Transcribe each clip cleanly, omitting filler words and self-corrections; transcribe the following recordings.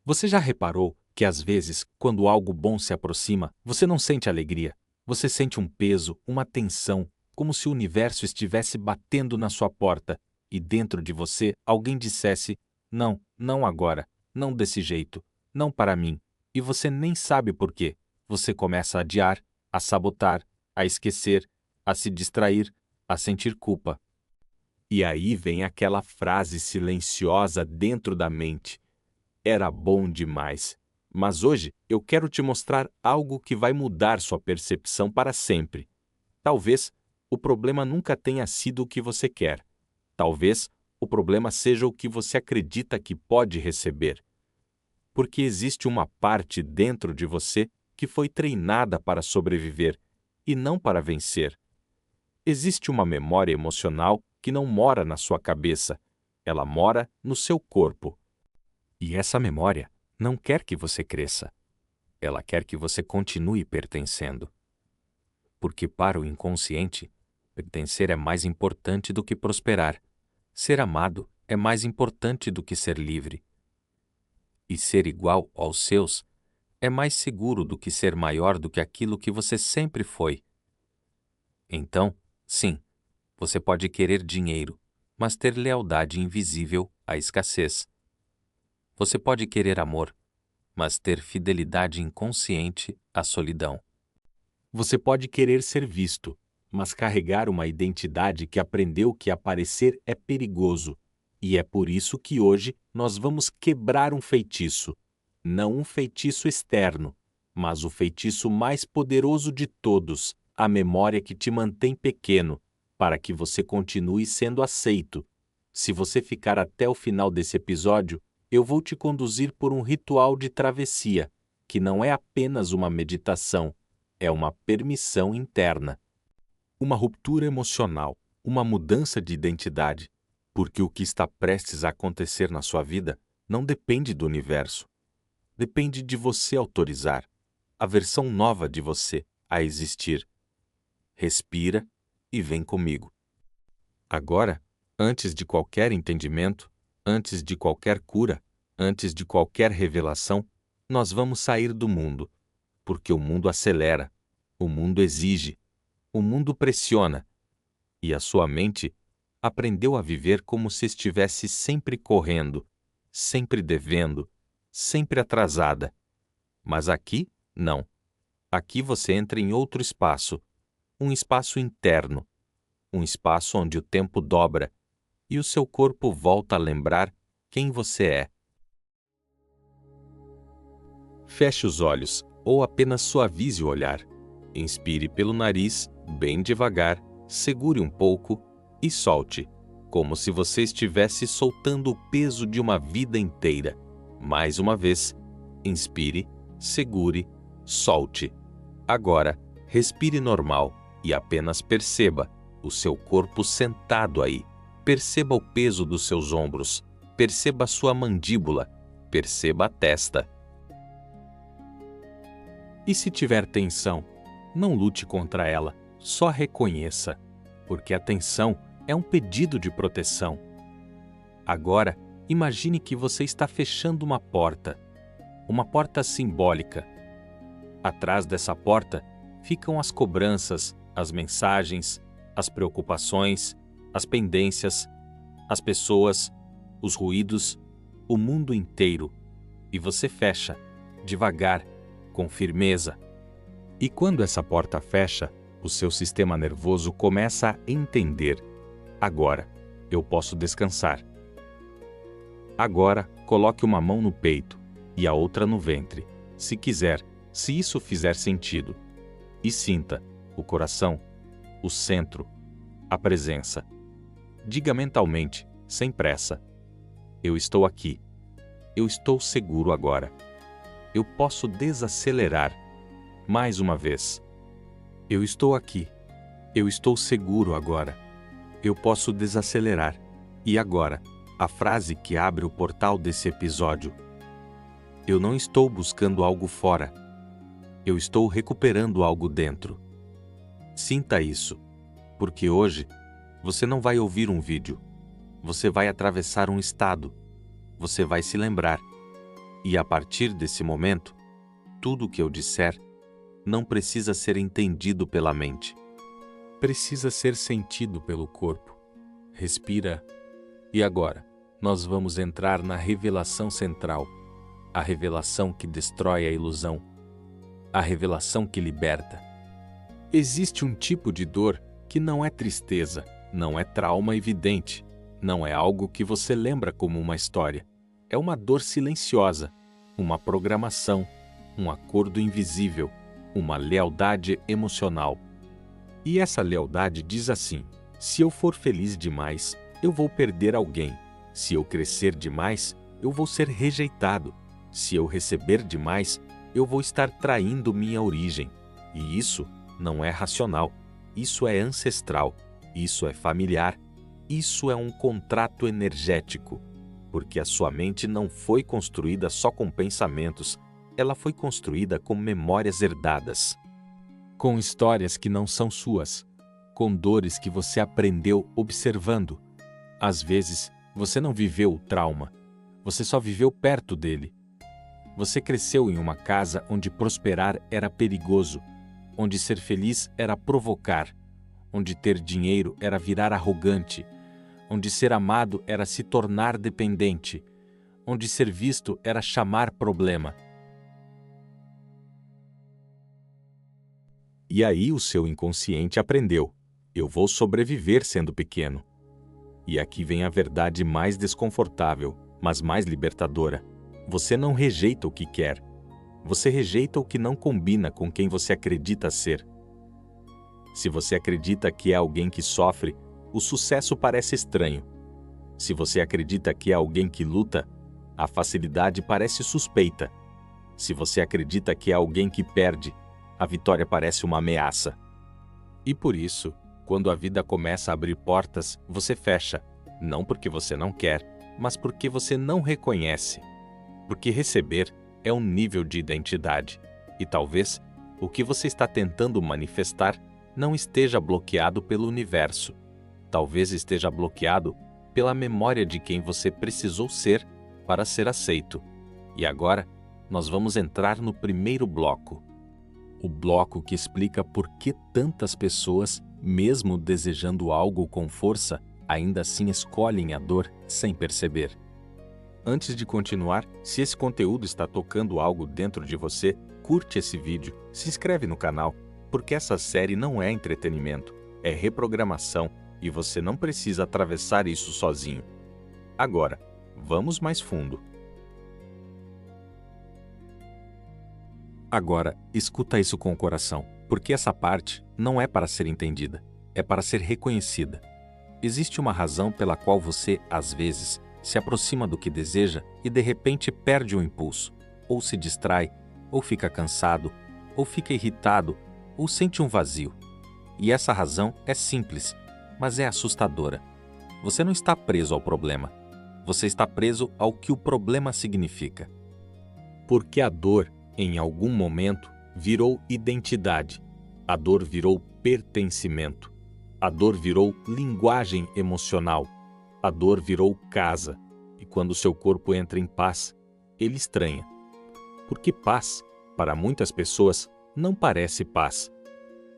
Você já reparou que às vezes, quando algo bom se aproxima, você não sente alegria? Você sente um peso, uma tensão, como se o universo estivesse batendo na sua porta e dentro de você alguém dissesse: não, não agora, não desse jeito, não para mim. E você nem sabe por quê. Você começa a adiar, a sabotar, a esquecer, a se distrair, a sentir culpa. E aí vem aquela frase silenciosa dentro da mente: era bom demais. Mas hoje eu quero te mostrar algo que vai mudar sua percepção para sempre. Talvez o problema nunca tenha sido o que você quer. Talvez o problema seja o que você acredita que pode receber. Porque existe uma parte dentro de você que foi treinada para sobreviver e não para vencer. Existe uma memória emocional que não mora na sua cabeça, ela mora no seu corpo. E essa memória não quer que você cresça. Ela quer que você continue pertencendo. Porque para o inconsciente, pertencer é mais importante do que prosperar. Ser amado é mais importante do que ser livre. E ser igual aos seus é mais seguro do que ser maior do que aquilo que você sempre foi. Então, sim, você pode querer dinheiro, mas ter lealdade invisível à escassez. Você pode querer amor, mas ter fidelidade inconsciente à solidão. Você pode querer ser visto, mas carregar uma identidade que aprendeu que aparecer é perigoso. E é por isso que hoje nós vamos quebrar um feitiço. Não um feitiço externo, mas o feitiço mais poderoso de todos, a memória que te mantém pequeno, para que você continue sendo aceito. Se você ficar até o final desse episódio, eu vou te conduzir por um ritual de travessia, que não é apenas uma meditação, é uma permissão interna. Uma ruptura emocional, uma mudança de identidade, porque o que está prestes a acontecer na sua vida não depende do universo. Depende de você autorizar a versão nova de você a existir. Respira e vem comigo. Agora, antes de qualquer entendimento, antes de qualquer cura, antes de qualquer revelação, nós vamos sair do mundo, porque o mundo acelera, o mundo exige, o mundo pressiona, e a sua mente aprendeu a viver como se estivesse sempre correndo, sempre devendo, sempre atrasada. Mas aqui, não. Aqui você entra em outro espaço, um espaço interno, um espaço onde o tempo dobra e o seu corpo volta a lembrar quem você é. Feche os olhos ou apenas suavize o olhar. Inspire pelo nariz, bem devagar, segure um pouco e solte, como se você estivesse soltando o peso de uma vida inteira. Mais uma vez, inspire, segure, solte. Agora, respire normal e apenas perceba o seu corpo sentado aí. Perceba o peso dos seus ombros, perceba a sua mandíbula, perceba a testa. E se tiver tensão, não lute contra ela, só reconheça, porque a tensão é um pedido de proteção. Agora, imagine que você está fechando uma porta simbólica. Atrás dessa porta ficam as cobranças, as mensagens, as preocupações, as pendências, as pessoas, os ruídos, o mundo inteiro. E você fecha, devagar, com firmeza. E quando essa porta fecha, o seu sistema nervoso começa a entender. Agora, eu posso descansar. Agora, coloque uma mão no peito e a outra no ventre, se quiser, se isso fizer sentido. E sinta o coração, o centro, a presença. Diga mentalmente, sem pressa: eu estou aqui. Eu estou seguro agora. Eu posso desacelerar. Mais uma vez. Eu estou aqui. Eu estou seguro agora. Eu posso desacelerar. E agora, a frase que abre o portal desse episódio: eu não estou buscando algo fora. Eu estou recuperando algo dentro. Sinta isso, porque hoje você não vai ouvir um vídeo. Você vai atravessar um estado. Você vai se lembrar. E a partir desse momento, tudo o que eu disser não precisa ser entendido pela mente. Precisa ser sentido pelo corpo. Respira. E agora, nós vamos entrar na revelação central, a revelação que destrói a ilusão, a revelação que liberta. Existe um tipo de dor que não é tristeza, não é trauma evidente, não é algo que você lembra como uma história. É uma dor silenciosa, uma programação, um acordo invisível, uma lealdade emocional. E essa lealdade diz assim: se eu for feliz demais, eu vou perder alguém. Se eu crescer demais, eu vou ser rejeitado. Se eu receber demais, eu vou estar traindo minha origem. E isso não é racional. Isso é ancestral. Isso é familiar. Isso é um contrato energético. Porque a sua mente não foi construída só com pensamentos. Ela foi construída com memórias herdadas, com histórias que não são suas, com dores que você aprendeu observando. Às vezes, você não viveu o trauma, você só viveu perto dele. Você cresceu em uma casa onde prosperar era perigoso, onde ser feliz era provocar, onde ter dinheiro era virar arrogante, onde ser amado era se tornar dependente, onde ser visto era chamar problema. E aí o seu inconsciente aprendeu: eu vou sobreviver sendo pequeno. E aqui vem a verdade mais desconfortável, mas mais libertadora. Você não rejeita o que quer. Você rejeita o que não combina com quem você acredita ser. Se você acredita que é alguém que sofre, o sucesso parece estranho. Se você acredita que é alguém que luta, a facilidade parece suspeita. Se você acredita que é alguém que perde, a vitória parece uma ameaça. E por isso, quando a vida começa a abrir portas, você fecha, não porque você não quer, mas porque você não reconhece. Porque receber é um nível de identidade. E talvez o que você está tentando manifestar não esteja bloqueado pelo universo. Talvez esteja bloqueado pela memória de quem você precisou ser para ser aceito. E agora, nós vamos entrar no primeiro bloco. O bloco que explica por que tantas pessoas, mesmo desejando algo com força, ainda assim escolhem a dor sem perceber. Antes de continuar, se esse conteúdo está tocando algo dentro de você, curte esse vídeo, se inscreve no canal, porque essa série não é entretenimento, é reprogramação e você não precisa atravessar isso sozinho. Agora, vamos mais fundo. Agora, escuta isso com o coração, porque essa parte não é para ser entendida, é para ser reconhecida. Existe uma razão pela qual você, às vezes, se aproxima do que deseja e de repente perde o impulso, ou se distrai, ou fica cansado, ou fica irritado, ou sente um vazio. E essa razão é simples, mas é assustadora. Você não está preso ao problema, você está preso ao que o problema significa. Porque a dor, em algum momento, virou identidade. A dor virou pertencimento. A dor virou linguagem emocional. A dor virou casa. E quando seu corpo entra em paz, ele estranha. Porque paz, para muitas pessoas, não parece paz.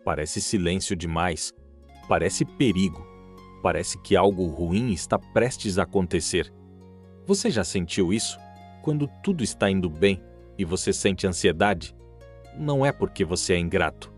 Parece silêncio demais. Parece perigo. Parece que algo ruim está prestes a acontecer. Você já sentiu isso? Quando tudo está indo bem, e você sente ansiedade, não é porque você é ingrato.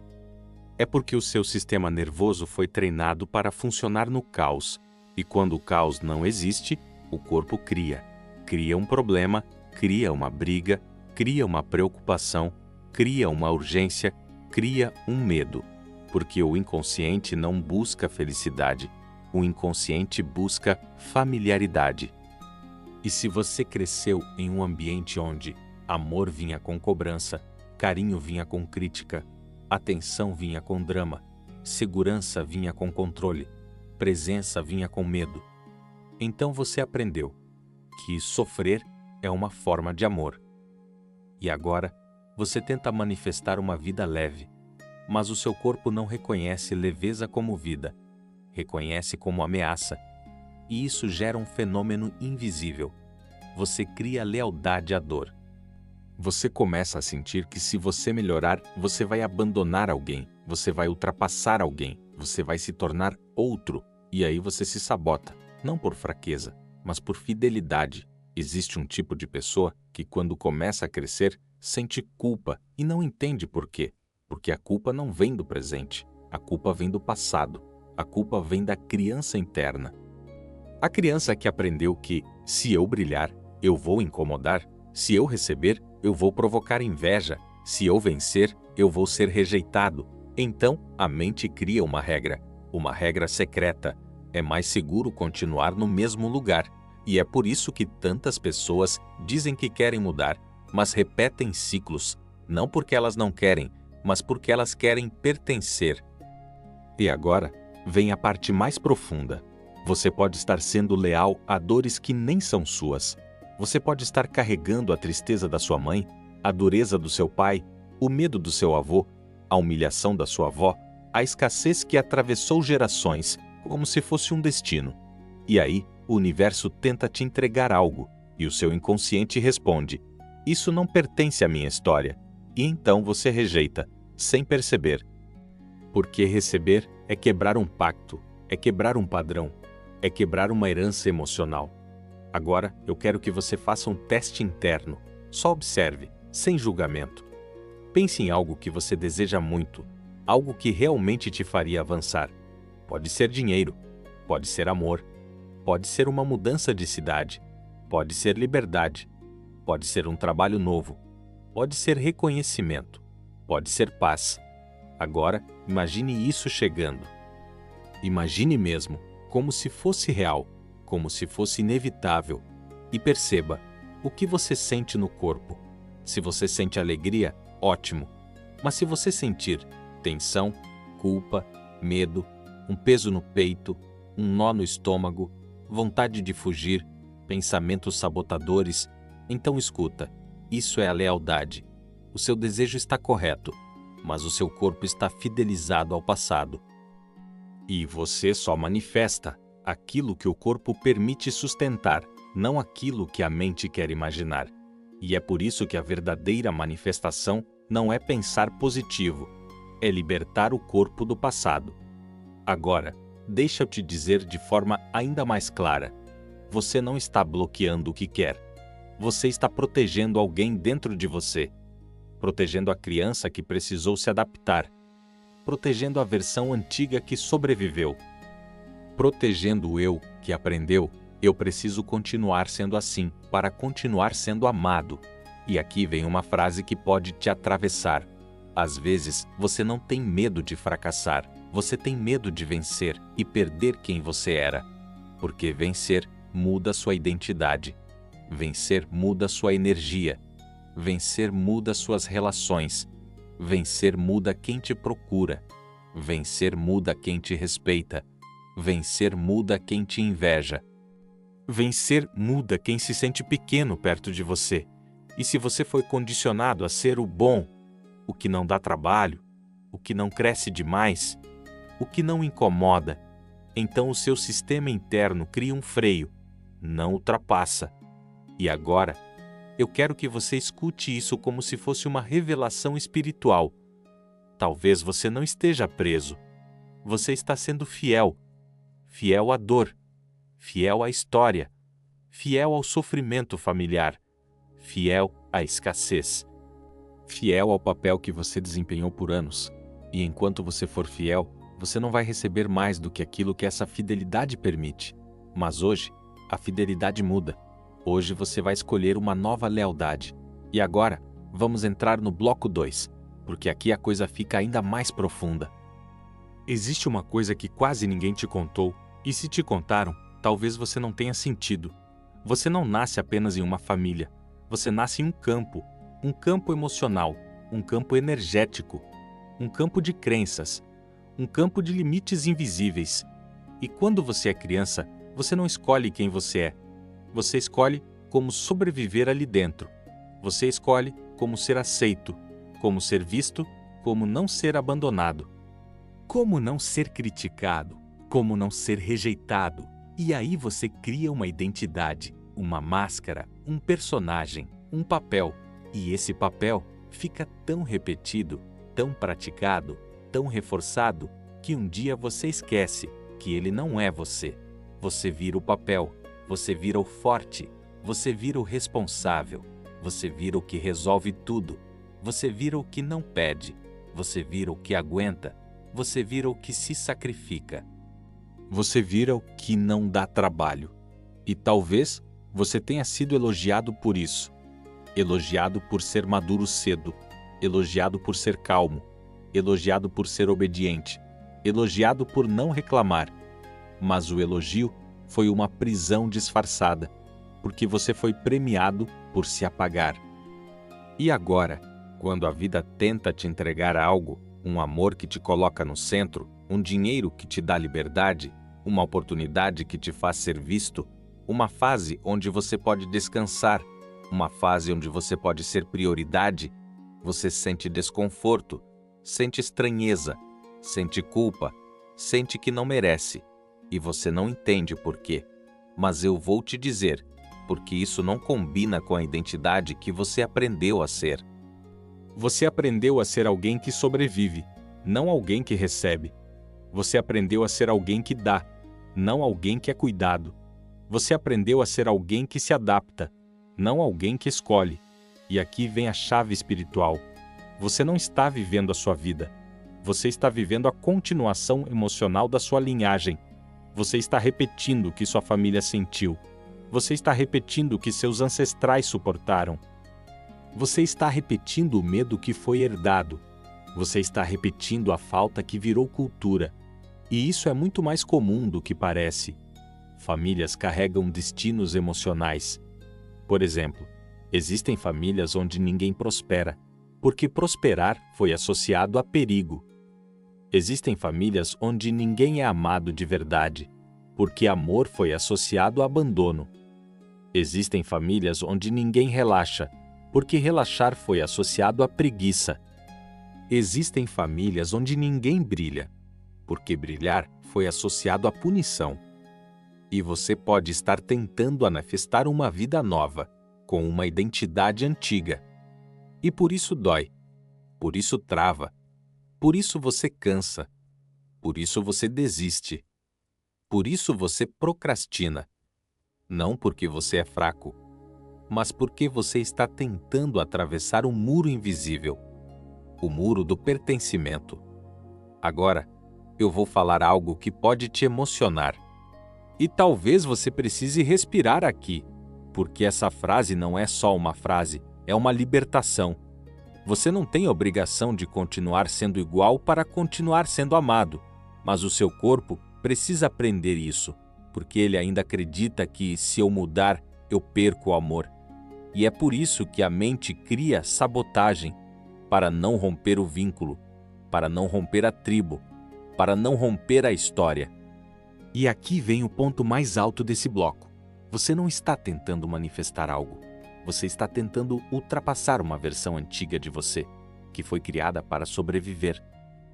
É porque o seu sistema nervoso foi treinado para funcionar no caos. E quando o caos não existe, o corpo cria. Cria um problema, cria uma briga, cria uma preocupação, cria uma urgência, cria um medo. Porque o inconsciente não busca felicidade. O inconsciente busca familiaridade. E se você cresceu em um ambiente onde amor vinha com cobrança, carinho vinha com crítica, atenção vinha com drama, segurança vinha com controle, presença vinha com medo. Então você aprendeu que sofrer é uma forma de amor. E agora você tenta manifestar uma vida leve, mas o seu corpo não reconhece leveza como vida, reconhece como ameaça. E isso gera um fenômeno invisível. Você cria lealdade à dor. Você começa a sentir que se você melhorar, você vai abandonar alguém, você vai ultrapassar alguém, você vai se tornar outro, e aí você se sabota, não por fraqueza, mas por fidelidade. Existe um tipo de pessoa que, quando começa a crescer, sente culpa e não entende por quê. Porque a culpa não vem do presente, a culpa vem do passado, a culpa vem da criança interna. A criança que aprendeu que, se eu brilhar, eu vou incomodar, se eu receber, eu vou provocar inveja, se eu vencer, eu vou ser rejeitado. Então, a mente cria uma regra secreta. É mais seguro continuar no mesmo lugar. E é por isso que tantas pessoas dizem que querem mudar, mas repetem ciclos, não porque elas não querem, mas porque elas querem pertencer. E agora, vem a parte mais profunda. Você pode estar sendo leal a dores que nem são suas. Você pode estar carregando a tristeza da sua mãe, a dureza do seu pai, o medo do seu avô, a humilhação da sua avó, a escassez que atravessou gerações, como se fosse um destino. E aí, o universo tenta te entregar algo, e o seu inconsciente responde: isso não pertence à minha história. E então você rejeita, sem perceber. Porque receber é quebrar um pacto, é quebrar um padrão, é quebrar uma herança emocional. Agora, eu quero que você faça um teste interno. Só observe, sem julgamento. Pense em algo que você deseja muito, algo que realmente te faria avançar. Pode ser dinheiro, pode ser amor, pode ser uma mudança de cidade, pode ser liberdade, pode ser um trabalho novo, pode ser reconhecimento, pode ser paz. Agora, imagine isso chegando. Imagine mesmo, como se fosse real, como se fosse inevitável, e perceba o que você sente no corpo. Se você sente alegria, ótimo. Mas se você sentir tensão, culpa, medo, um peso no peito, um nó no estômago, vontade de fugir, pensamentos sabotadores, então escuta, isso é a lealdade. O seu desejo está correto, mas o seu corpo está fidelizado ao passado. E você só manifesta aquilo que o corpo permite sustentar, não aquilo que a mente quer imaginar. E é por isso que a verdadeira manifestação não é pensar positivo, é libertar o corpo do passado. Agora, deixa eu te dizer de forma ainda mais clara: você não está bloqueando o que quer. Você está protegendo alguém dentro de você, protegendo a criança que precisou se adaptar, protegendo a versão antiga que sobreviveu, protegendo o eu que aprendeu: eu preciso continuar sendo assim para continuar sendo amado. E aqui vem uma frase que pode te atravessar. Às vezes, você não tem medo de fracassar, você tem medo de vencer e perder quem você era. Porque vencer muda sua identidade. Vencer muda sua energia. Vencer muda suas relações. Vencer muda quem te procura. Vencer muda quem te respeita. Vencer muda quem te inveja. Vencer muda quem se sente pequeno perto de você. E se você foi condicionado a ser o bom, o que não dá trabalho, o que não cresce demais, o que não incomoda, então o seu sistema interno cria um freio, não ultrapassa. E agora, eu quero que você escute isso como se fosse uma revelação espiritual. Talvez você não esteja preso. Você está sendo fiel. Fiel à dor, fiel à história, fiel ao sofrimento familiar, fiel à escassez, fiel ao papel que você desempenhou por anos. E enquanto você for fiel, você não vai receber mais do que aquilo que essa fidelidade permite. Mas hoje, a fidelidade muda. Hoje você vai escolher uma nova lealdade. E agora, vamos entrar no bloco 2, porque aqui a coisa fica ainda mais profunda. Existe uma coisa que quase ninguém te contou, e se te contaram, talvez você não tenha sentido. Você não nasce apenas em uma família. Você nasce em um campo emocional, um campo energético, um campo de crenças, um campo de limites invisíveis. E quando você é criança, você não escolhe quem você é. Você escolhe como sobreviver ali dentro. Você escolhe como ser aceito, como ser visto, como não ser abandonado. Como não ser criticado, como não ser rejeitado. E aí você cria uma identidade, uma máscara, um personagem, um papel. E esse papel fica tão repetido, tão praticado, tão reforçado, que um dia você esquece que ele não é você. Você vira o papel, você vira o forte, você vira o responsável, você vira o que resolve tudo, você vira o que não pede, você vira o que aguenta, você vira o que se sacrifica. Você vira o que não dá trabalho. E talvez você tenha sido elogiado por isso. Elogiado por ser maduro cedo, elogiado por ser calmo, elogiado por ser obediente, elogiado por não reclamar. Mas o elogio foi uma prisão disfarçada, porque você foi premiado por se apagar. E agora, quando a vida tenta te entregar algo, um amor que te coloca no centro, um dinheiro que te dá liberdade, uma oportunidade que te faz ser visto, uma fase onde você pode descansar, uma fase onde você pode ser prioridade, você sente desconforto, sente estranheza, sente culpa, sente que não merece, e você não entende por quê. Mas eu vou te dizer, porque isso não combina com a identidade que você aprendeu a ser. Você aprendeu a ser alguém que sobrevive, não alguém que recebe. Você aprendeu a ser alguém que dá, não alguém que é cuidado. Você aprendeu a ser alguém que se adapta, não alguém que escolhe. E aqui vem a chave espiritual. Você não está vivendo a sua vida. Você está vivendo a continuação emocional da sua linhagem. Você está repetindo o que sua família sentiu. Você está repetindo o que seus ancestrais suportaram. Você está repetindo o medo que foi herdado. Você está repetindo a falta que virou cultura. E isso é muito mais comum do que parece. Famílias carregam destinos emocionais. Por exemplo, existem famílias onde ninguém prospera, porque prosperar foi associado a perigo. Existem famílias onde ninguém é amado de verdade, porque amor foi associado a abandono. Existem famílias onde ninguém relaxa, porque relaxar foi associado a preguiça. Existem famílias onde ninguém brilha, porque brilhar foi associado à punição. E você pode estar tentando manifestar uma vida nova, com uma identidade antiga. E por isso dói, por isso trava, por isso você cansa, por isso você desiste, por isso você procrastina. Não porque você é fraco, mas porque você está tentando atravessar um muro invisível, o muro do pertencimento. Agora, eu vou falar algo que pode te emocionar. E talvez você precise respirar aqui, porque essa frase não é só uma frase, é uma libertação. Você não tem obrigação de continuar sendo igual para continuar sendo amado, mas o seu corpo precisa aprender isso, porque ele ainda acredita que, se eu mudar, eu perco o amor. E é por isso que a mente cria sabotagem, para não romper o vínculo, para não romper a tribo, para não romper a história. E aqui vem o ponto mais alto desse bloco. Você não está tentando manifestar algo. Você está tentando ultrapassar uma versão antiga de você, que foi criada para sobreviver.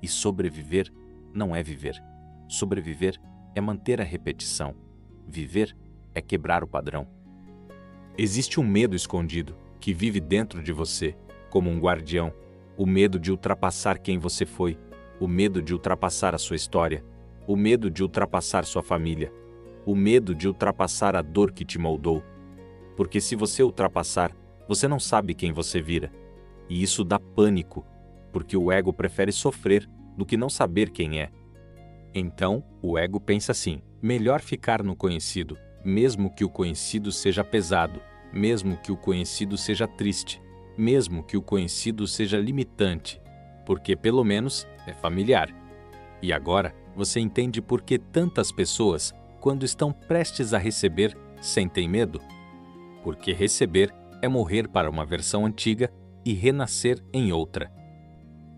E sobreviver não é viver. Sobreviver é manter a repetição. Viver é quebrar o padrão. Existe um medo escondido que vive dentro de você, como um guardião. O medo de ultrapassar quem você foi. O medo de ultrapassar a sua história. O medo de ultrapassar sua família. O medo de ultrapassar a dor que te moldou. Porque se você ultrapassar, você não sabe quem você vira. E isso dá pânico, porque o ego prefere sofrer do que não saber quem é. Então, o ego pensa assim: melhor ficar no conhecido, mesmo que o conhecido seja pesado, mesmo que o conhecido seja triste, mesmo que o conhecido seja limitante, porque pelo menos é familiar. E agora, você entende por que tantas pessoas, quando estão prestes a receber, sentem medo? Porque receber é morrer para uma versão antiga e renascer em outra.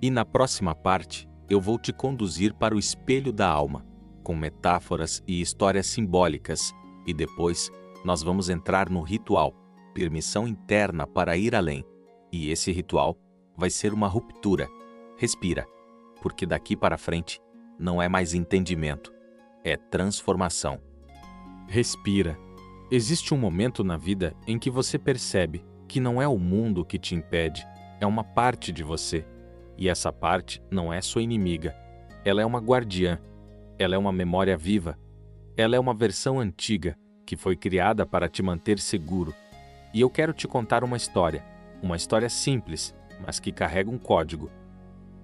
E na próxima parte, eu vou te conduzir para o espelho da alma, com metáforas e histórias simbólicas, e depois nós vamos entrar no ritual, permissão interna para ir além. E esse ritual vai ser uma ruptura. Respira, porque daqui para frente não é mais entendimento, é transformação. Respira. Existe um momento na vida em que você percebe: que não é o mundo que te impede, é uma parte de você. E essa parte não é sua inimiga. Ela é uma guardiã. Ela é uma memória viva. Ela é uma versão antiga que foi criada para te manter seguro. E eu quero te contar uma história simples, mas que carrega um código.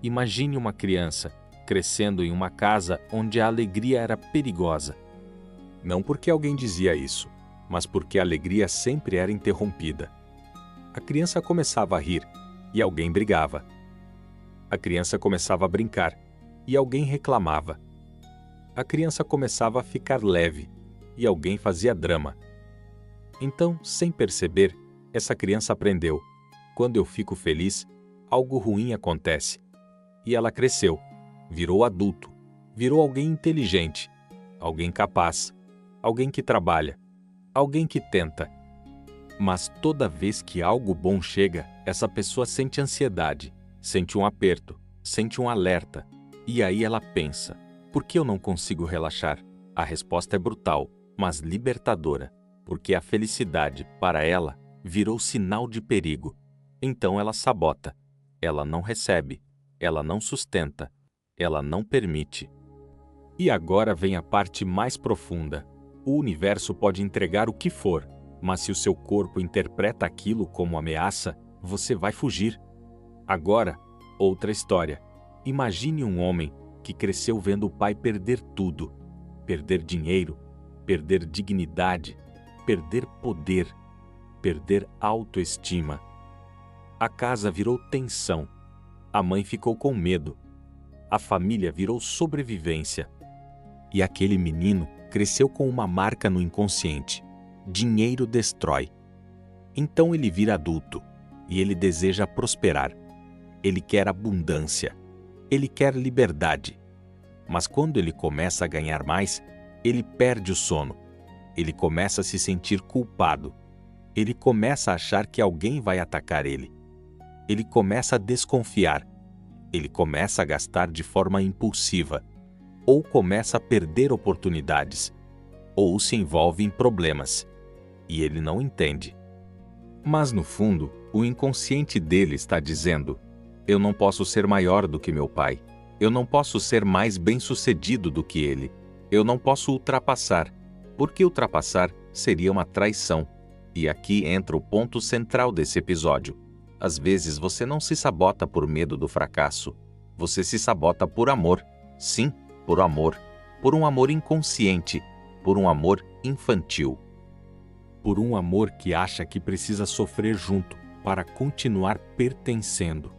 Imagine uma criança crescendo em uma casa onde a alegria era perigosa. Não porque alguém dizia isso, mas porque a alegria sempre era interrompida. A criança começava a rir e alguém brigava. A criança começava a brincar e alguém reclamava. A criança começava a ficar leve e alguém fazia drama. Então, sem perceber, essa criança aprendeu: quando eu fico feliz, algo ruim acontece. E ela cresceu, virou adulto, virou alguém inteligente, alguém capaz, alguém que trabalha, alguém que tenta. Mas toda vez que algo bom chega, essa pessoa sente ansiedade, sente um aperto, sente um alerta. E aí ela pensa: por que eu não consigo relaxar? A resposta é brutal, mas libertadora, porque a felicidade, para ela, virou sinal de perigo. Então ela sabota, ela não recebe, ela não sustenta, ela não permite. E agora vem a parte mais profunda. O universo pode entregar o que for, mas se o seu corpo interpreta aquilo como ameaça, você vai fugir. Agora, outra história. Imagine um homem que cresceu vendo o pai perder tudo. Perder dinheiro, perder dignidade, perder poder, perder autoestima. A casa virou tensão. A mãe ficou com medo. A família virou sobrevivência. E aquele menino cresceu com uma marca no inconsciente. Dinheiro destrói. Então ele vira adulto e ele deseja prosperar. Ele quer abundância. Ele quer liberdade. Mas quando ele começa a ganhar mais, ele perde o sono. Ele começa a se sentir culpado. Ele começa a achar que alguém vai atacar ele. Ele começa a desconfiar. Ele começa a gastar de forma impulsiva. Ou começa a perder oportunidades. Ou se envolve em problemas. E ele não entende. Mas no fundo, o inconsciente dele está dizendo: eu não posso ser maior do que meu pai. Eu não posso ser mais bem-sucedido do que ele. Eu não posso ultrapassar, porque ultrapassar seria uma traição. E aqui entra o ponto central desse episódio. Às vezes você não se sabota por medo do fracasso. Você se sabota por amor. Sim, por amor. Por um amor inconsciente. Por um amor infantil. Por um amor que acha que precisa sofrer junto para continuar pertencendo.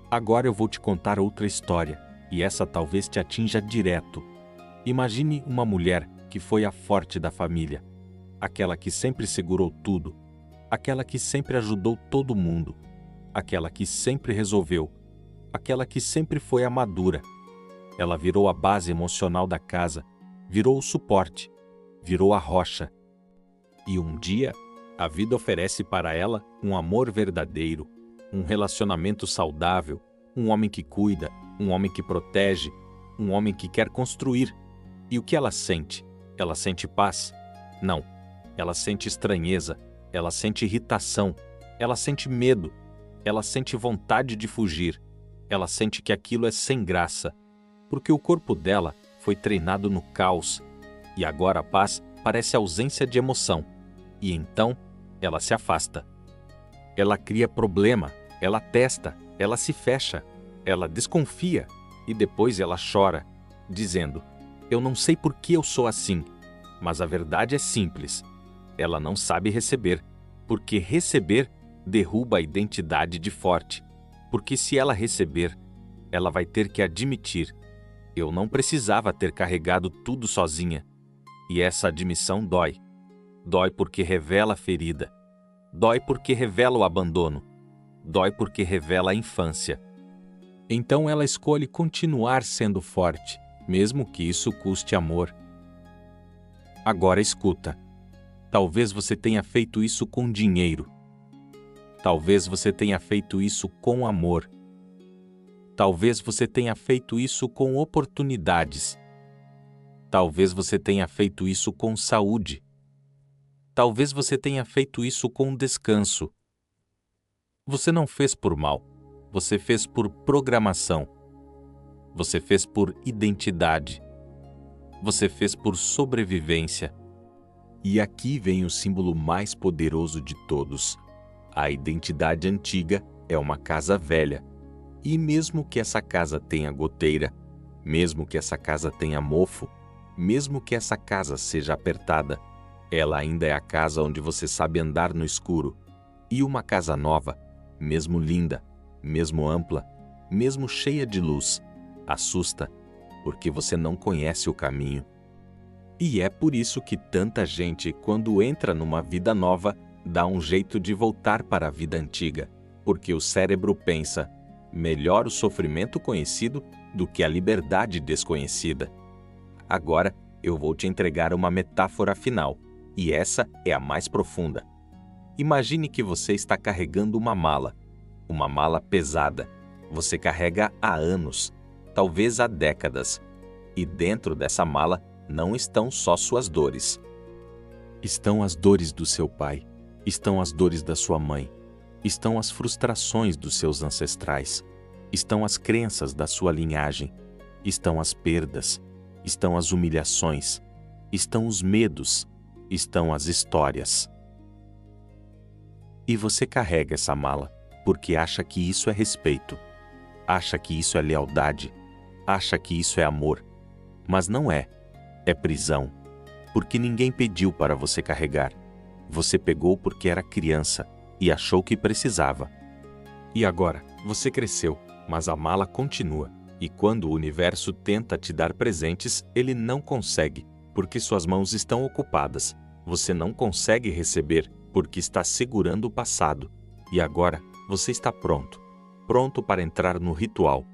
Agora eu vou te contar outra história, e essa talvez te atinja direto. Imagine uma mulher que foi a forte da família, aquela que sempre segurou tudo, aquela que sempre ajudou todo mundo, aquela que sempre resolveu, aquela que sempre foi a madura. Ela virou a base emocional da casa, virou o suporte, virou a rocha. E um dia, a vida oferece para ela um amor verdadeiro, um relacionamento saudável, um homem que cuida, um homem que protege, um homem que quer construir. E o que ela sente? Ela sente paz? Não. Ela sente estranheza, ela sente irritação, ela sente medo, ela sente vontade de fugir, ela sente que aquilo é sem graça, porque o corpo dela foi treinado no caos, e agora a paz parece ausência de emoção, e então ela se afasta. Ela cria problema, ela testa, ela se fecha, ela desconfia e depois ela chora, dizendo: eu não sei por que eu sou assim, mas a verdade é simples. Ela não sabe receber, porque receber derruba a identidade de forte. Porque se ela receber, ela vai ter que admitir: eu não precisava ter carregado tudo sozinha. E essa admissão dói. Dói porque revela a ferida. Dói porque revela o abandono. Dói porque revela a infância. Então ela escolhe continuar sendo forte, mesmo que isso custe amor. Agora escuta. Talvez você tenha feito isso com dinheiro. Talvez você tenha feito isso com amor. Talvez você tenha feito isso com oportunidades. Talvez você tenha feito isso com saúde. Talvez você tenha feito isso com descanso. Você não fez por mal. Você fez por programação. Você fez por identidade. Você fez por sobrevivência. E aqui vem o símbolo mais poderoso de todos. A identidade antiga é uma casa velha. E mesmo que essa casa tenha goteira, mesmo que essa casa tenha mofo, mesmo que essa casa seja apertada, ela ainda é a casa onde você sabe andar no escuro. E uma casa nova, mesmo linda, mesmo ampla, mesmo cheia de luz, assusta, porque você não conhece o caminho. E é por isso que tanta gente, quando entra numa vida nova, dá um jeito de voltar para a vida antiga, porque o cérebro pensa: melhor o sofrimento conhecido do que a liberdade desconhecida. Agora eu vou te entregar uma metáfora final, e essa é a mais profunda. Imagine que você está carregando uma mala pesada. Você carrega há anos, talvez há décadas, e dentro dessa mala não estão só suas dores. Estão as dores do seu pai, estão as dores da sua mãe, estão as frustrações dos seus ancestrais, estão as crenças da sua linhagem, estão as perdas, estão as humilhações, estão os medos, estão as histórias. E você carrega essa mala porque acha que isso é respeito, acha que isso é lealdade, acha que isso é amor, mas não é. É prisão, porque ninguém pediu para você carregar. Você pegou porque era criança e achou que precisava. E agora, você cresceu, mas a mala continua. E quando o universo tenta te dar presentes, ele não consegue, porque suas mãos estão ocupadas. Você não consegue receber, porque está segurando o passado. E agora, você está pronto. Pronto para entrar no ritual.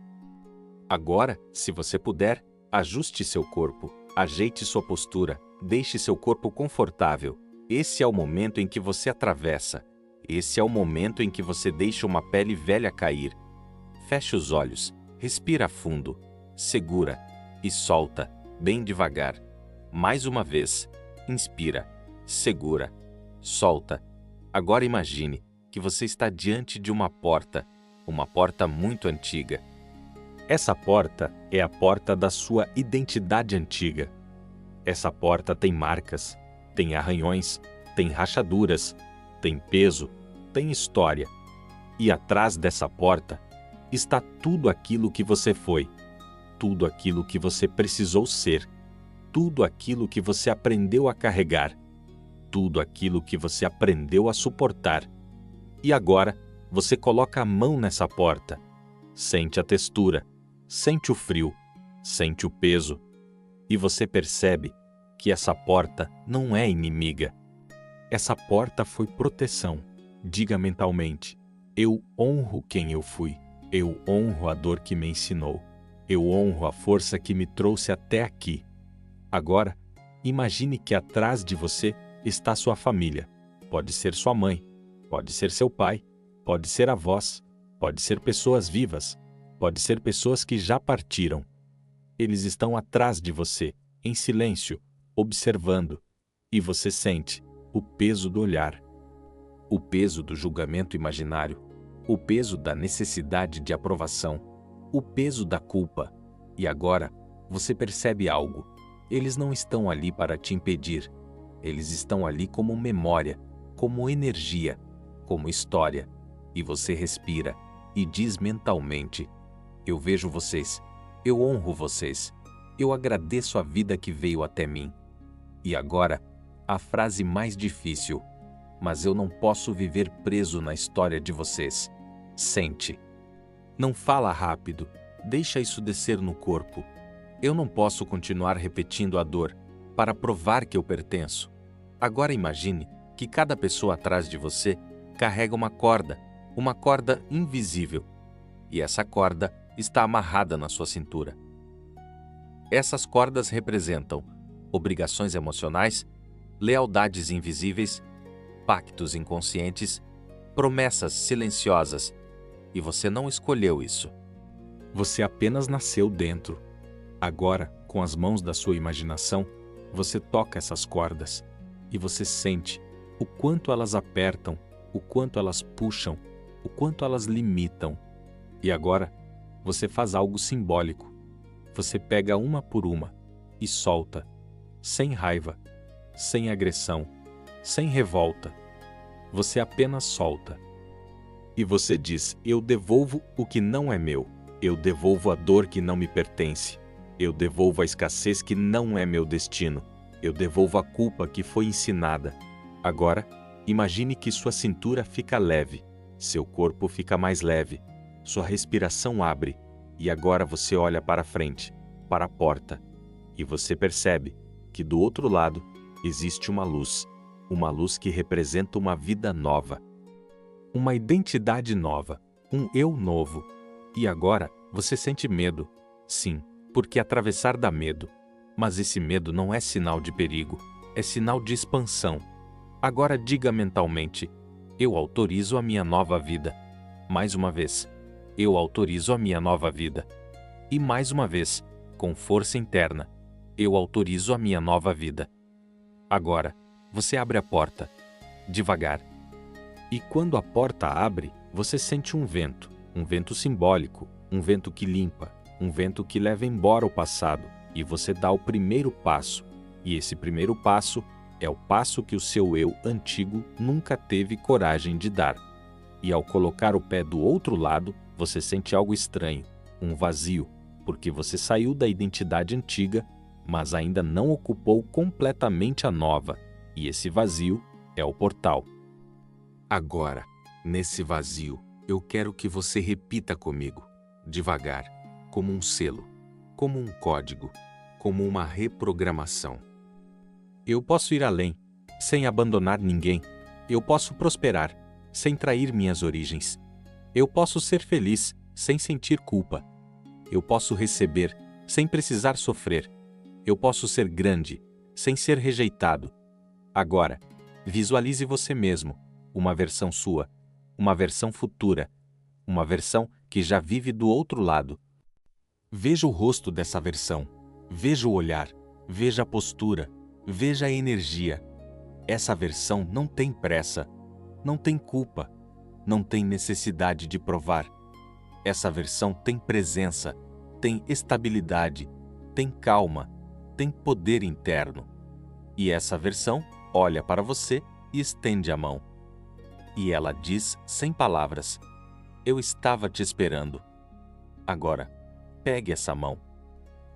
Agora, se você puder, ajuste seu corpo. Ajeite sua postura, deixe seu corpo confortável. Esse é o momento em que você atravessa. Esse é o momento em que você deixa uma pele velha cair. Feche os olhos, respira fundo, segura e solta, bem devagar. Mais uma vez, inspira, segura, solta. Agora imagine que você está diante de uma porta muito antiga. Essa porta é a porta da sua identidade antiga. Essa porta tem marcas, tem arranhões, tem rachaduras, tem peso, tem história. E atrás dessa porta está tudo aquilo que você foi, tudo aquilo que você precisou ser, tudo aquilo que você aprendeu a carregar, tudo aquilo que você aprendeu a suportar. E agora você coloca a mão nessa porta, sente a textura, sente o frio, sente o peso, e você percebe que essa porta não é inimiga. Essa porta foi proteção. Diga mentalmente: eu honro quem eu fui, eu honro a dor que me ensinou, eu honro a força que me trouxe até aqui. Agora, imagine que atrás de você está sua família. Pode ser sua mãe, pode ser seu pai, pode ser avós, pode ser pessoas vivas, pode ser pessoas que já partiram. Eles estão atrás de você, em silêncio, observando, e você sente o peso do olhar, o peso do julgamento imaginário, o peso da necessidade de aprovação, o peso da culpa. E agora, você percebe algo. Eles não estão ali para te impedir. Eles estão ali como memória, como energia, como história. E você respira e diz mentalmente: eu vejo vocês, eu honro vocês, eu agradeço a vida que veio até mim. E agora, a frase mais difícil: mas eu não posso viver preso na história de vocês. Sente. Não fala rápido, deixa isso descer no corpo. Eu não posso continuar repetindo a dor para provar que eu pertenço. Agora imagine que cada pessoa atrás de você carrega uma corda invisível. E essa corda está amarrada na sua cintura. Essas cordas representam obrigações emocionais, lealdades invisíveis, pactos inconscientes, promessas silenciosas. E você não escolheu isso. Você apenas nasceu dentro. Agora, com as mãos da sua imaginação, você toca essas cordas e você sente o quanto elas apertam, o quanto elas puxam, o quanto elas limitam. E agora, você faz algo simbólico. Você pega uma por uma e solta, sem raiva, sem agressão, sem revolta. Você apenas solta. E você diz: eu devolvo o que não é meu. Eu devolvo a dor que não me pertence. Eu devolvo a escassez que não é meu destino. Eu devolvo a culpa que foi ensinada. Agora, imagine que sua cintura fica leve, seu corpo fica mais leve, sua respiração abre, e agora você olha para frente, para a porta, e você percebe que do outro lado existe uma luz que representa uma vida nova, uma identidade nova, um eu novo. E agora você sente medo, sim, porque atravessar dá medo. Mas esse medo não é sinal de perigo, é sinal de expansão. Agora diga mentalmente: eu autorizo a minha nova vida. Mais uma vez, eu autorizo a minha nova vida. E mais uma vez, com força interna, eu autorizo a minha nova vida. Agora, você abre a porta, devagar. E quando a porta abre, você sente um vento simbólico, um vento que limpa, um vento que leva embora o passado. E você dá o primeiro passo. E esse primeiro passo é o passo que o seu eu antigo nunca teve coragem de dar. E ao colocar o pé do outro lado, você sente algo estranho, um vazio, porque você saiu da identidade antiga, mas ainda não ocupou completamente a nova. E esse vazio é o portal. Agora, nesse vazio, eu quero que você repita comigo, devagar, como um selo, como um código, como uma reprogramação. Eu posso ir além, sem abandonar ninguém. Eu posso prosperar, sem trair minhas origens. Eu posso ser feliz, sem sentir culpa. Eu posso receber, sem precisar sofrer. Eu posso ser grande, sem ser rejeitado. Agora, visualize você mesmo, uma versão sua, uma versão futura, uma versão que já vive do outro lado. Veja o rosto dessa versão, veja o olhar, veja a postura, veja a energia. Essa versão não tem pressa, não tem culpa, não tem necessidade de provar. Essa versão tem presença, tem estabilidade, tem calma, tem poder interno. E essa versão olha para você e estende a mão. E ela diz sem palavras: eu estava te esperando. Agora, pegue essa mão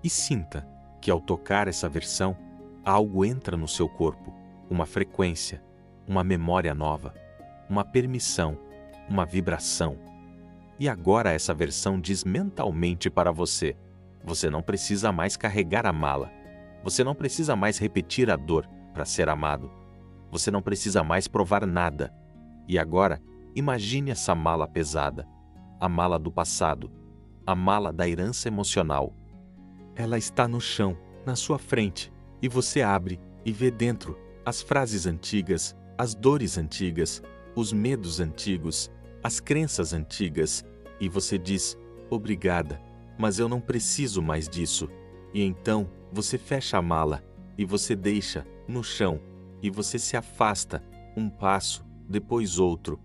e sinta que ao tocar essa versão, algo entra no seu corpo, uma frequência, uma memória nova, uma permissão, uma vibração. E agora essa versão diz mentalmente para você: você não precisa mais carregar a mala. Você não precisa mais repetir a dor para ser amado. Você não precisa mais provar nada. E agora, imagine essa mala pesada, a mala do passado, a mala da herança emocional. Ela está no chão, na sua frente, e você abre e vê dentro as frases antigas, as dores antigas, os medos antigos, as crenças antigas, e você diz: obrigada, mas eu não preciso mais disso. E então você fecha a mala e você deixa no chão e você se afasta, um passo, depois outro,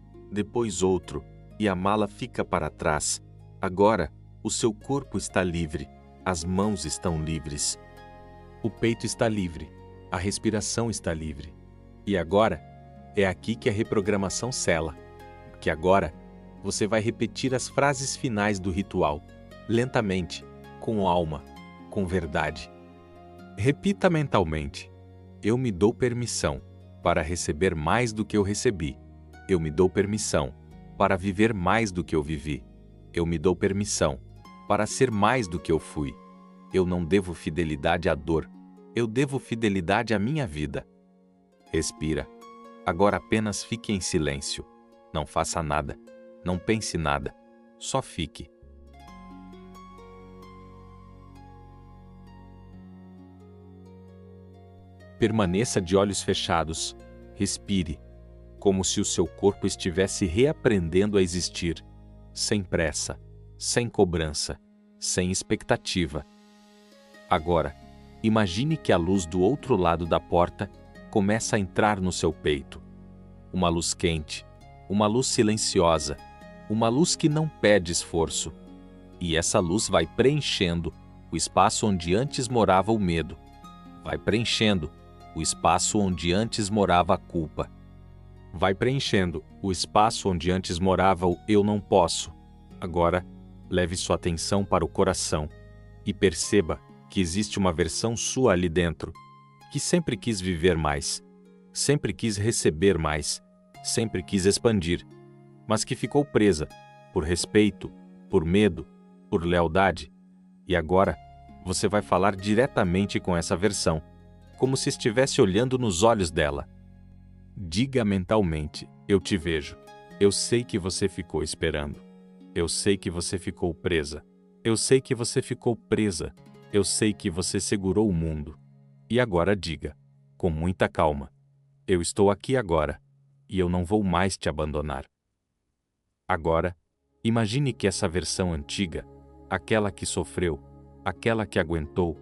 e a mala fica para trás. Agora, o seu corpo está livre, as mãos estão livres, o peito está livre, a respiração está livre. E agora, é aqui que a reprogramação sela, que agora você vai repetir as frases finais do ritual, lentamente, com alma, com verdade. Repita mentalmente: eu me dou permissão para receber mais do que eu recebi. Eu me dou permissão para viver mais do que eu vivi. Eu me dou permissão para ser mais do que eu fui. Eu não devo fidelidade à dor. Eu devo fidelidade à minha vida. Respira. Agora apenas fique em silêncio. Não faça nada. Não pense nada. Só fique. Permaneça de olhos fechados. Respire, como se o seu corpo estivesse reaprendendo a existir, sem pressa, sem cobrança, sem expectativa. Agora, imagine que a luz do outro lado da porta começa a entrar no seu peito. Uma luz quente, uma luz silenciosa, uma luz que não pede esforço. E essa luz vai preenchendo o espaço onde antes morava o medo. Vai preenchendo o espaço onde antes morava a culpa. Vai preenchendo o espaço onde antes morava o eu não posso. Agora, leve sua atenção para o coração e perceba que existe uma versão sua ali dentro, que sempre quis viver mais, sempre quis receber mais, sempre quis expandir, mas que ficou presa por respeito, por medo, por lealdade. E agora, você vai falar diretamente com essa versão, como se estivesse olhando nos olhos dela. Diga mentalmente: eu te vejo. Eu sei que você ficou esperando. Eu sei que você ficou presa. Eu sei que você ficou presa. Eu sei que você segurou o mundo. E agora diga, com muita calma: eu estou aqui agora, e eu não vou mais te abandonar. Agora, imagine que essa versão antiga, aquela que sofreu, aquela que aguentou,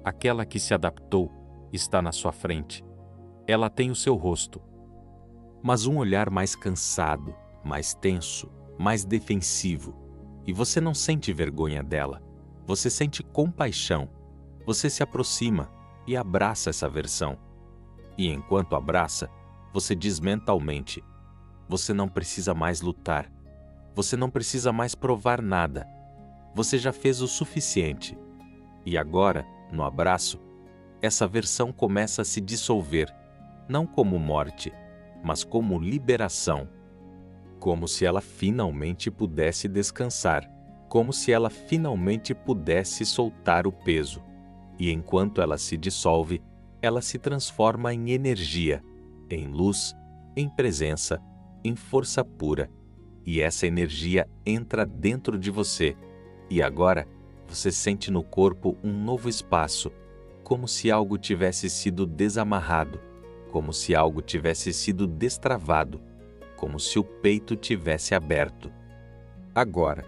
aquela que se adaptou, está na sua frente. Ela tem o seu rosto, mas um olhar mais cansado, mais tenso, mais defensivo. E você não sente vergonha dela. Você sente compaixão. Você se aproxima e abraça essa versão. E enquanto abraça, você diz mentalmente: você não precisa mais lutar. Você não precisa mais provar nada. Você já fez o suficiente. E agora, no abraço, essa versão começa a se dissolver, não como morte, mas como liberação. Como se ela finalmente pudesse descansar, como se ela finalmente pudesse soltar o peso. E enquanto ela se dissolve, ela se transforma em energia, em luz, em presença, em força pura. E essa energia entra dentro de você. E agora, você sente no corpo um novo espaço, como se algo tivesse sido desamarrado, como se algo tivesse sido destravado, como se o peito tivesse aberto. Agora,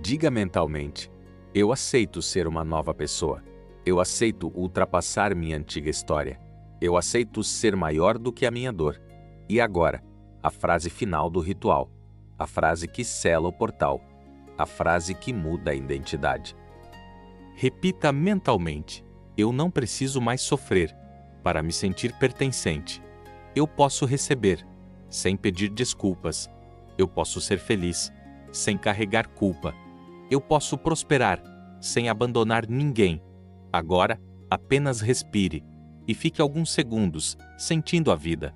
diga mentalmente: eu aceito ser uma nova pessoa. Eu aceito ultrapassar minha antiga história. Eu aceito ser maior do que a minha dor. E agora, a frase final do ritual. A frase que sela o portal. A frase que muda a identidade. Repita mentalmente: eu não preciso mais sofrer para me sentir pertencente. Eu posso receber, sem pedir desculpas. Eu posso ser feliz, sem carregar culpa. Eu posso prosperar, sem abandonar ninguém. Agora, apenas respire e fique alguns segundos sentindo a vida.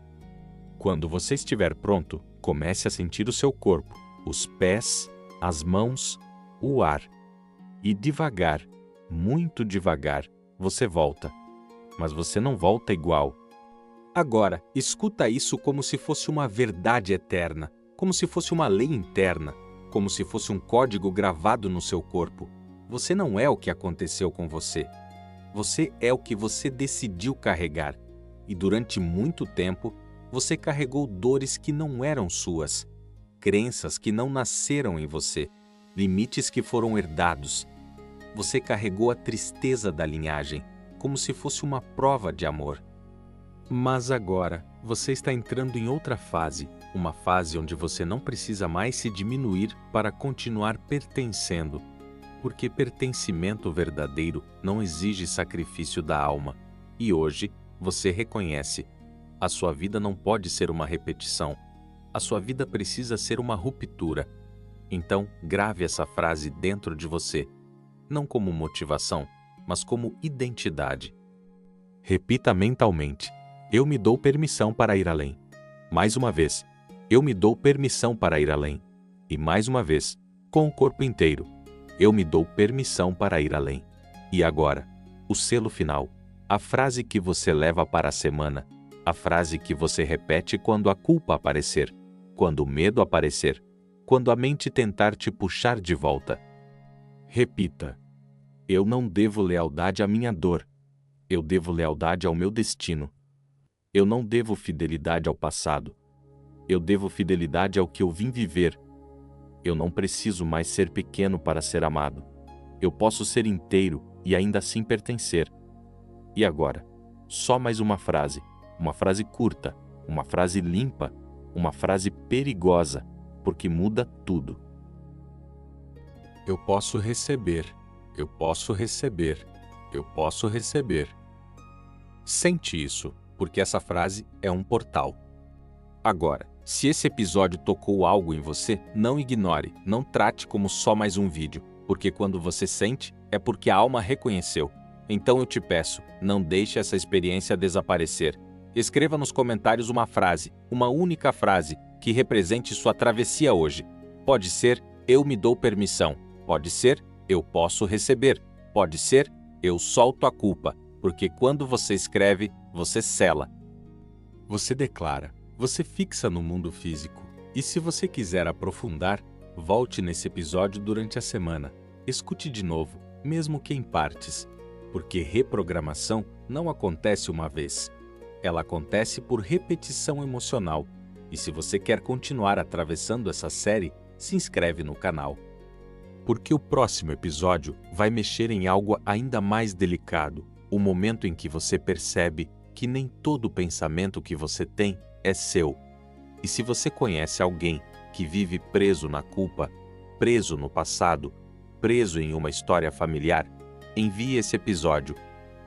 Quando você estiver pronto, comece a sentir o seu corpo, os pés, as mãos, o ar. E devagar, muito devagar, você volta. Mas você não volta igual. Agora, escuta isso como se fosse uma verdade eterna, como se fosse uma lei interna, como se fosse um código gravado no seu corpo. Você não é o que aconteceu com você. Você é o que você decidiu carregar. E durante muito tempo, você carregou dores que não eram suas, crenças que não nasceram em você, limites que foram herdados. Você carregou a tristeza da linhagem, como se fosse uma prova de amor. Mas agora, você está entrando em outra fase, uma fase onde você não precisa mais se diminuir para continuar pertencendo, porque pertencimento verdadeiro não exige sacrifício da alma. E hoje, você reconhece: a sua vida não pode ser uma repetição. A sua vida precisa ser uma ruptura. Então, grave essa frase dentro de você, não como motivação, mas como identidade. Repita mentalmente: eu me dou permissão para ir além. Mais uma vez: eu me dou permissão para ir além. E mais uma vez, com o corpo inteiro: eu me dou permissão para ir além. E agora, o selo final, a frase que você leva para a semana, a frase que você repete quando a culpa aparecer, quando o medo aparecer, quando a mente tentar te puxar de volta. Repita: eu não devo lealdade à minha dor. Eu devo lealdade ao meu destino. Eu não devo fidelidade ao passado. Eu devo fidelidade ao que eu vim viver. Eu não preciso mais ser pequeno para ser amado. Eu posso ser inteiro e ainda assim pertencer. E agora, só mais uma frase curta, uma frase limpa, uma frase perigosa, porque muda tudo. Eu posso receber. Eu posso receber. Eu posso receber. Sente isso, porque essa frase é um portal. Agora, se esse episódio tocou algo em você, não ignore, não trate como só mais um vídeo, porque quando você sente, é porque a alma reconheceu. Então eu te peço, não deixe essa experiência desaparecer. Escreva nos comentários uma frase, uma única frase, que represente sua travessia hoje. Pode ser, eu me dou permissão. Pode ser, eu posso receber. Pode ser, eu solto a culpa, porque quando você escreve, você sela. Você declara, você fixa no mundo físico. E se você quiser aprofundar, volte nesse episódio durante a semana. Escute de novo, mesmo que em partes, porque reprogramação não acontece uma vez. Ela acontece por repetição emocional. E se você quer continuar atravessando essa série, se inscreve no canal. Porque o próximo episódio vai mexer em algo ainda mais delicado, o momento em que você percebe que nem todo pensamento que você tem é seu. E se você conhece alguém que vive preso na culpa, preso no passado, preso em uma história familiar, envie esse episódio.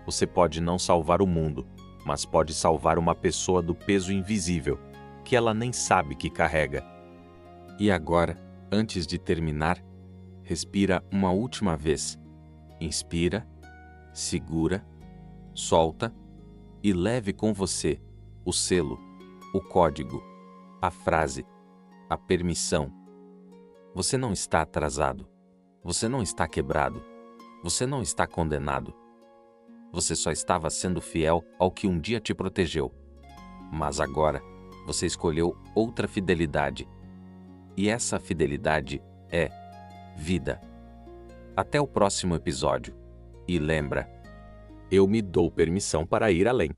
Você pode não salvar o mundo, mas pode salvar uma pessoa do peso invisível, que ela nem sabe que carrega. E agora, antes de terminar, respira uma última vez. Inspira, segura, solta e leve com você o selo, o código, a frase, a permissão. Você não está atrasado. Você não está quebrado. Você não está condenado. Você só estava sendo fiel ao que um dia te protegeu. Mas agora, você escolheu outra fidelidade. E essa fidelidade é vida. Até o próximo episódio. E lembra, eu me dou permissão para ir além.